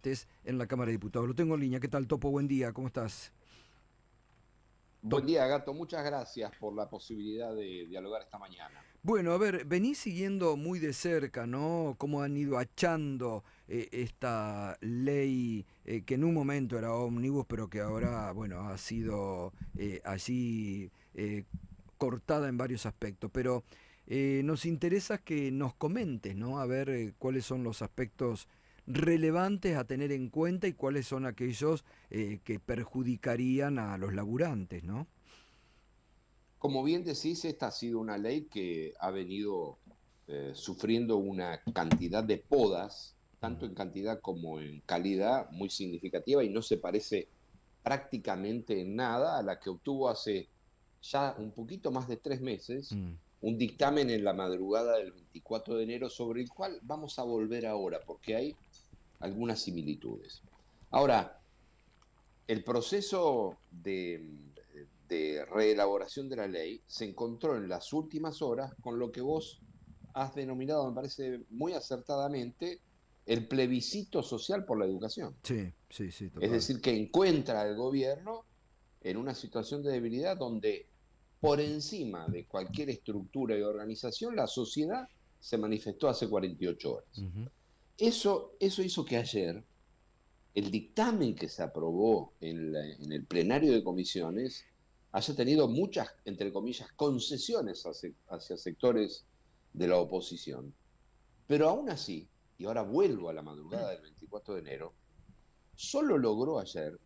En la Cámara de Diputados. Lo tengo en línea. ¿Qué tal, Topo? Buen día, ¿cómo estás? Buen día, Gato. Muchas gracias por la posibilidad de dialogar esta mañana. Bueno, a ver, venís siguiendo muy de cerca, ¿no? Cómo han ido achando esta ley que en un momento era ómnibus, pero que ahora, bueno, ha sido allí cortada en varios aspectos. Pero nos interesa que nos comentes, ¿no? A ver cuáles son los aspectos relevantes a tener en cuenta y cuáles son aquellos que perjudicarían a los laburantes, ¿no? Como bien decís, esta ha sido una ley que ha venido sufriendo una cantidad de podas, tanto en cantidad como en calidad, muy significativa y no se parece prácticamente en nada a la que obtuvo hace ya un poquito más de 3 meses Mm. un dictamen en la madrugada del 24 de enero sobre el cual vamos a volver ahora porque hay algunas similitudes. Ahora, el proceso de reelaboración de la ley se encontró en las últimas horas con lo que vos has denominado, me parece muy acertadamente, el plebiscito social por la educación. Sí, sí, sí, Es total. decir, que encuentra al gobierno en una situación de debilidad donde por encima de cualquier estructura y organización, la sociedad se manifestó hace 48 horas. Ujú. Eso hizo que ayer el dictamen que se aprobó en el plenario de comisiones haya tenido muchas, entre comillas, concesiones hacia sectores de la oposición. Pero aún así, y ahora vuelvo a la madrugada del 24 de enero, solo logró ayer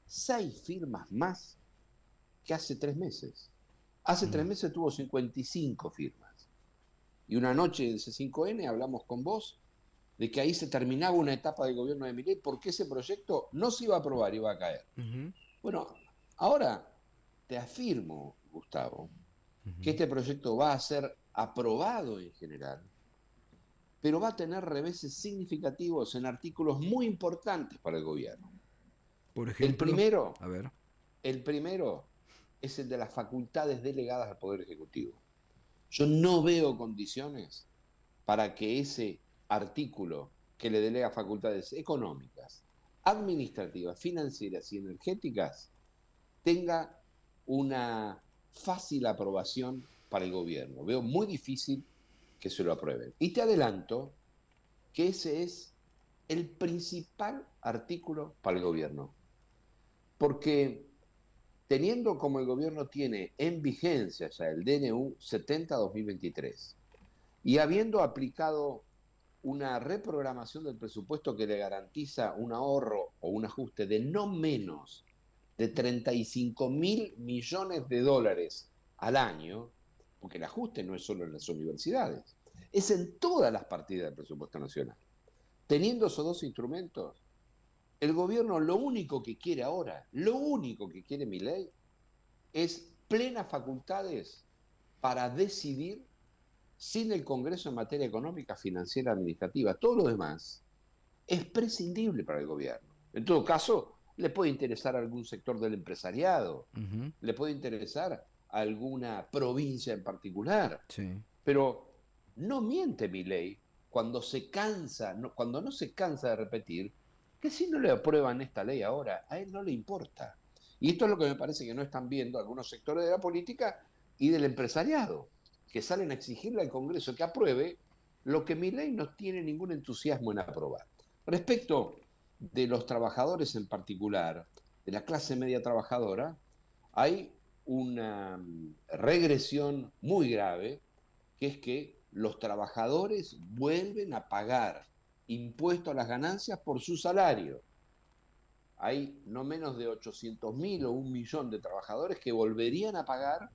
6 firmas más que hace 3 meses. Hace tres Mm. meses tuvo 55 firmas. Y una noche en C5N hablamos con vos de que ahí se terminaba una etapa del gobierno de Milei porque ese proyecto no se iba a aprobar, iba a caer. Ujú. Bueno, ahora te afirmo, Gustavo, que Ujú. este proyecto va a ser aprobado en general, pero va a tener reveses significativos en artículos muy importantes para el gobierno. Por El ejemplo, primero, a ver. el primero es el de las facultades delegadas al Poder Ejecutivo. Yo no veo condiciones para que ese artículo que le delega facultades económicas, administrativas, financieras y energéticas tenga una fácil aprobación para el gobierno. Veo muy difícil que se lo aprueben. Y te adelanto que ese es el principal artículo para el gobierno. Porque teniendo como el gobierno tiene en vigencia ya el DNU 70-2023 y habiendo aplicado una reprogramación del presupuesto que le garantiza un ahorro o un ajuste de no menos de 35.000 millones de dólares al año, porque el ajuste no es solo en las universidades, es en todas las partidas del presupuesto nacional. Teniendo esos dos instrumentos, el gobierno lo único que quiere ahora, lo único que quiere mi ley, es plenas facultades para decidir sin el Congreso en materia económica, financiera, administrativa. Todo lo demás es prescindible para el gobierno. En todo caso, le puede interesar a algún sector del empresariado, Ujú. le puede interesar a alguna provincia en particular, Sí. pero no miente mi ley cuando se cansa, cuando no se cansa de repetir que si no le aprueban esta ley ahora, a él no le importa. Y esto es lo que me parece que no están viendo algunos sectores de la política y del empresariado, que salen a exigirle al Congreso que apruebe lo que mi ley no tiene ningún entusiasmo en aprobar. Respecto de los trabajadores en particular, de la clase media trabajadora, hay una regresión muy grave, que es que los trabajadores vuelven a pagar impuesto a las ganancias por su salario. Hay no menos de 800.000 o 1 millón de trabajadores que volverían a pagar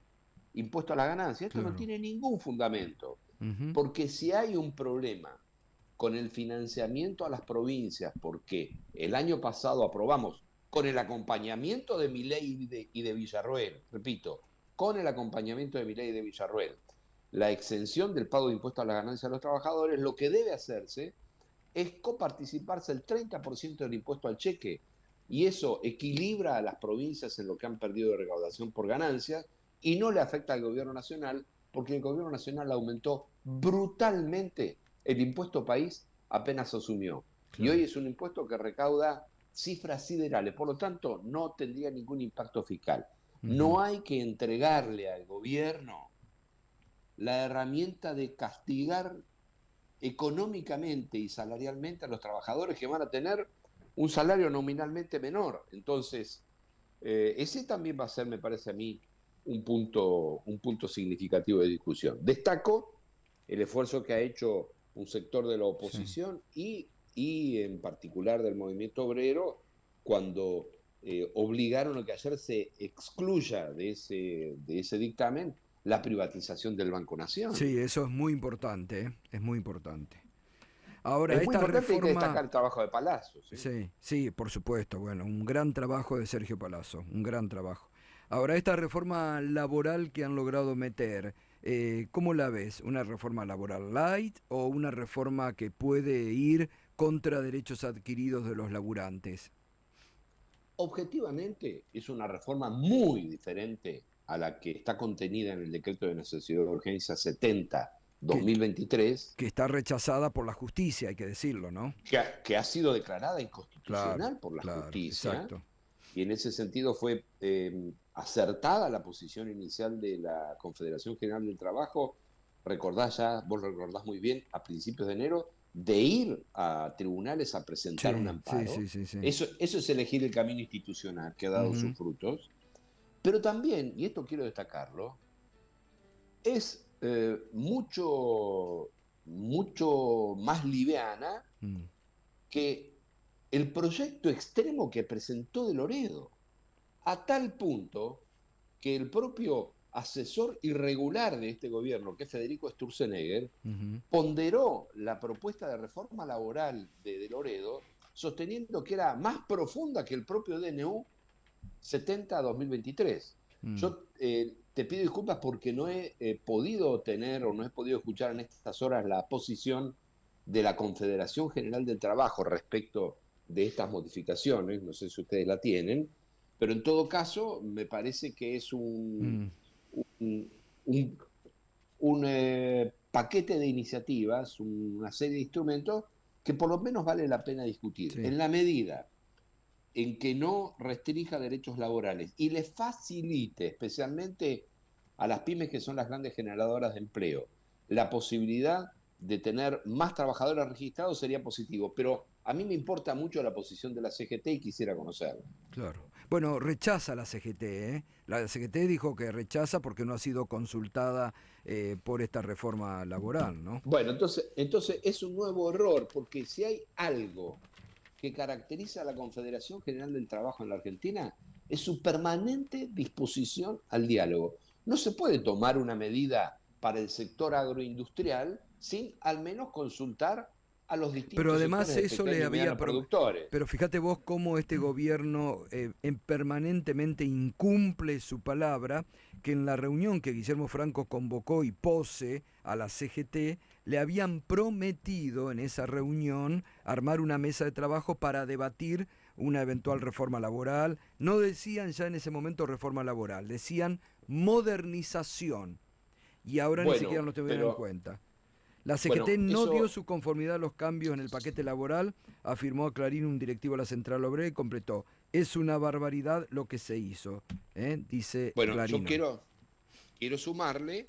impuesto a la ganancia. Esto no Claro. tiene ningún fundamento, Ujú. porque si hay un problema con el financiamiento a las provincias, porque el año pasado aprobamos con el acompañamiento de Milei y de Villarroel, repito, con el acompañamiento de Milei y de Villarroel, la exención del pago de impuestos a las ganancias de los trabajadores, lo que debe hacerse es coparticiparse el 30% del impuesto al cheque, y eso equilibra a las provincias en lo que han perdido de recaudación por ganancias y no le afecta al gobierno nacional porque el gobierno nacional aumentó brutalmente el impuesto país apenas asumió. Y claro. hoy es un impuesto que recauda cifras siderales, por lo tanto no tendría ningún impacto fiscal. Ujú. No hay que entregarle al gobierno la herramienta de castigar económicamente y salarialmente a los trabajadores que van a tener un salario nominalmente menor. Entonces, ese también va a ser, me parece a mí, un punto significativo de discusión. Destaco el esfuerzo que ha hecho un sector de la Sí. oposición y en particular del movimiento obrero cuando obligaron a que ayer se excluya de ese dictamen la privatización del Banco Nación. Sí, eso es muy importante, ¿eh? Es muy importante. Ahora, Es muy esta importante y hay que reforma, destacar el trabajo de Palazzo, ¿sí? sí, sí, por supuesto, bueno, un gran trabajo de Sergio Palazzo, un gran trabajo. Ahora, esta reforma laboral que han logrado meter, ¿cómo la ves? ¿Una reforma laboral light o una reforma que puede ir contra derechos adquiridos de los laburantes? Objetivamente es una reforma muy diferente a la que está contenida en el decreto de necesidad de urgencia Que, 70-2023, que está rechazada por la justicia, hay que decirlo, ¿no? que ha sido declarada Claro, inconstitucional por la claro, justicia, exacto. y en ese sentido fue acertada la posición inicial de la Confederación General del Trabajo. Recordás ya, vos lo recordás muy bien, a principios de enero, de ir a tribunales a presentar un Sí, sí, amparo. sí, sí, sí. Eso es elegir el camino institucional que ha dado sus Ujú. frutos. Pero también, y esto quiero destacarlo, es mucho más liviana Mm. que el proyecto extremo que presentó de Loredo, a tal punto que el propio asesor irregular de este gobierno, que es Federico Sturzenegger, Ujú. ponderó la propuesta de reforma laboral de Loredo, sosteniendo que era más profunda que el propio DNU 70-2023. Mm. Yo te pido disculpas porque no he podido tener o no he podido escuchar en estas horas la posición de la Confederación General del Trabajo respecto de estas modificaciones, no sé si ustedes la tienen, pero en todo caso me parece que es Mm. un, un, paquete de iniciativas, una serie de instrumentos que por lo menos vale la pena discutir. Sí. En la medida en que no restrinja derechos laborales y le facilite, especialmente a las pymes que son las grandes generadoras de empleo, la posibilidad de tener más trabajadores registrados sería positivo. Pero a mí me importa mucho la posición de la CGT y quisiera conocerla. Claro. Bueno, rechaza la CGT, ¿eh? La CGT dijo que rechaza porque no ha sido consultada por esta reforma laboral, ¿no? Bueno, entonces es un nuevo error, porque si hay algo que caracteriza a la Confederación General del Trabajo en la Argentina, es su permanente disposición al diálogo. No se puede tomar una medida para el sector agroindustrial sin al menos consultar a los Pero distintos además sectores de eso le pequeños y había... medianos productores. Pero fíjate vos cómo este gobierno permanentemente incumple su palabra, que en la reunión que Guillermo Franco convocó y pose a la CGT, le habían prometido en esa reunión armar una mesa de trabajo para debatir una eventual reforma laboral. No decían ya en ese momento reforma laboral, decían modernización. Y ahora ni siquiera Bueno, lo tuvieron en pero cuenta. La CGT bueno, no dio eso, su conformidad a los cambios en el paquete laboral, afirmó a Clarín un directivo de la Central Obrera y completó: es una barbaridad lo que se hizo, dice bueno, yo Clarín hoy. quiero sumarle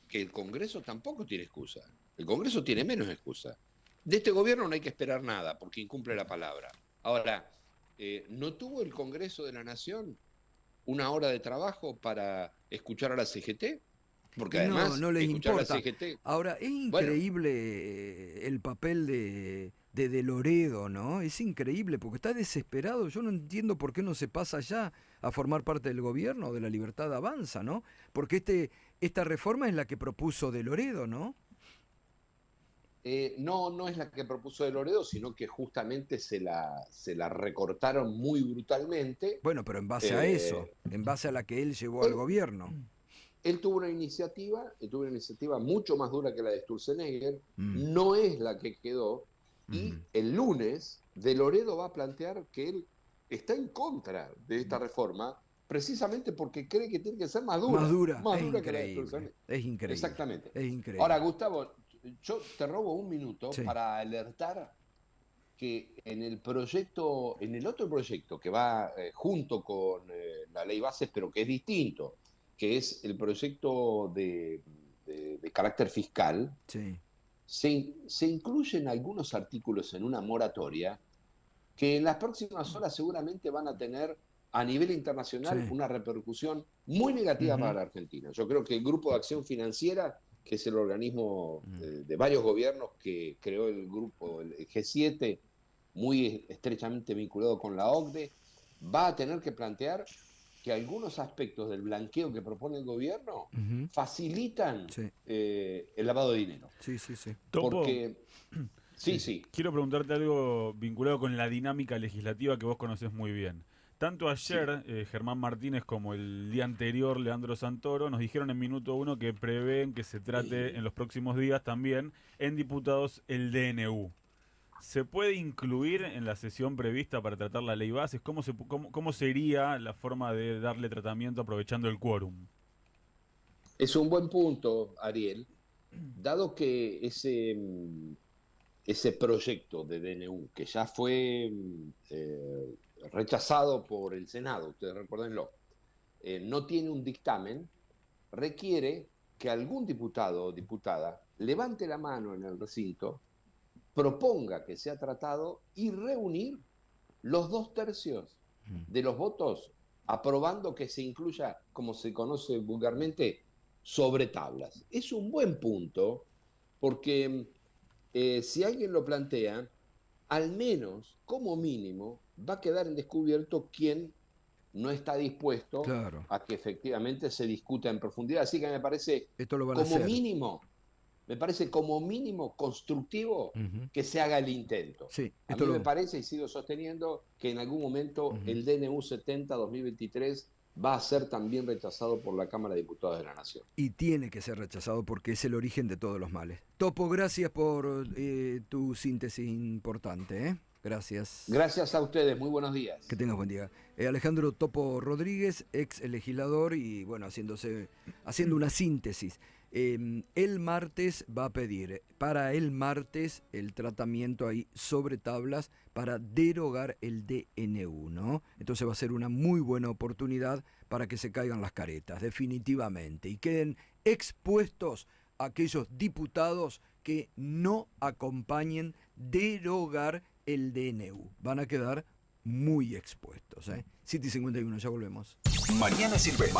que el Congreso tampoco tiene excusa. El Congreso tiene menos excusa. De este gobierno no hay que esperar nada porque incumple la palabra. Ahora, ¿no tuvo el Congreso de la Nación una hora de trabajo para escuchar a la CGT? Porque Y no, además, no les escuchar a la importa. CGT, Ahora, es bueno, increíble el papel de Loredo, ¿no? Es increíble porque está desesperado. Yo no entiendo por qué no se pasa ya a formar parte del gobierno de la Libertad Avanza, ¿no? Porque esta reforma es la que propuso de Loredo, ¿no? no, no es la que propuso de Loredo, sino que justamente se la recortaron muy brutalmente. Bueno, pero en base a eso, Eh, en base a la que él llevó al él, gobierno. Él tuvo una iniciativa mucho más dura que la de Sturzenegger, Mm. no es la que quedó, y Ujú. el lunes De Loredo va a plantear que él está en contra de esta reforma, precisamente porque cree que tiene que ser Más dura, más es dura que la de increíble, Sturzenegger. es increíble, Exactamente. es Ahora, increíble. Gustavo, yo te robo un minuto Sí, para alertar que en el proyecto, en el otro proyecto que va junto con la ley bases, pero que es distinto, que es el proyecto de carácter fiscal, Sí. se incluyen algunos artículos en una moratoria que en las próximas horas seguramente van a tener a nivel internacional Sí. una repercusión muy negativa para Ujú. la Argentina. Yo creo que el Grupo de Acción Financiera, que es el organismo Mm. de varios gobiernos que creó el grupo, el G7, muy estrechamente vinculado con la OCDE, va a tener que plantear que algunos aspectos del blanqueo que propone el gobierno Ujú. facilitan Sí. el lavado de dinero. Sí, sí, sí. Topo, Porque, sí, sí, sí, quiero preguntarte algo vinculado con la dinámica legislativa que vos conocés muy bien. Tanto sí. ayer Germán Martínez como el día anterior Leandro Santoro nos dijeron en minuto uno que prevén que se trate en los próximos días también en diputados el DNU. ¿Se puede incluir en la sesión prevista para tratar la ley bases? ¿Cómo sería la forma de darle tratamiento aprovechando el quórum? Es un buen punto, Ariel, dado que ese proyecto de DNU, que ya fue rechazado por el Senado, ustedes recuérdenlo, no tiene un dictamen, requiere que algún diputado o diputada levante la mano en el recinto, proponga que sea tratado y reunir los 2/3 Mm. de los votos aprobando que se incluya, como se conoce vulgarmente, sobre tablas. Es un buen punto porque si alguien lo plantea, al menos, como mínimo, va a quedar en descubierto quién no está dispuesto Claro. a que efectivamente se discuta en profundidad. Así que Esto lo van a como hacer. mínimo, me parece como mínimo constructivo Ujú. que se haga el intento. Sí, A esto mí me lo... parece y sigo sosteniendo que en algún momento Ujú. el DNU 70-2023 va a ser también rechazado por la Cámara de Diputados de la Nación. Y tiene que ser rechazado porque es el origen de todos los males. Topo, gracias por tu síntesis importante. Gracias. Gracias a ustedes, muy buenos días. Que tengas buen día. Alejandro Topo Rodríguez, ex legislador y bueno, haciendo una síntesis. El martes va a pedir para el martes el tratamiento ahí sobre tablas para derogar el DNU, ¿no? Entonces va a ser una muy buena oportunidad para que se caigan las caretas, definitivamente, y queden expuestos aquellos diputados que no acompañen derogar el DNU. Van a quedar muy expuestos. 7:51, ya volvemos. Mañana Silvestre.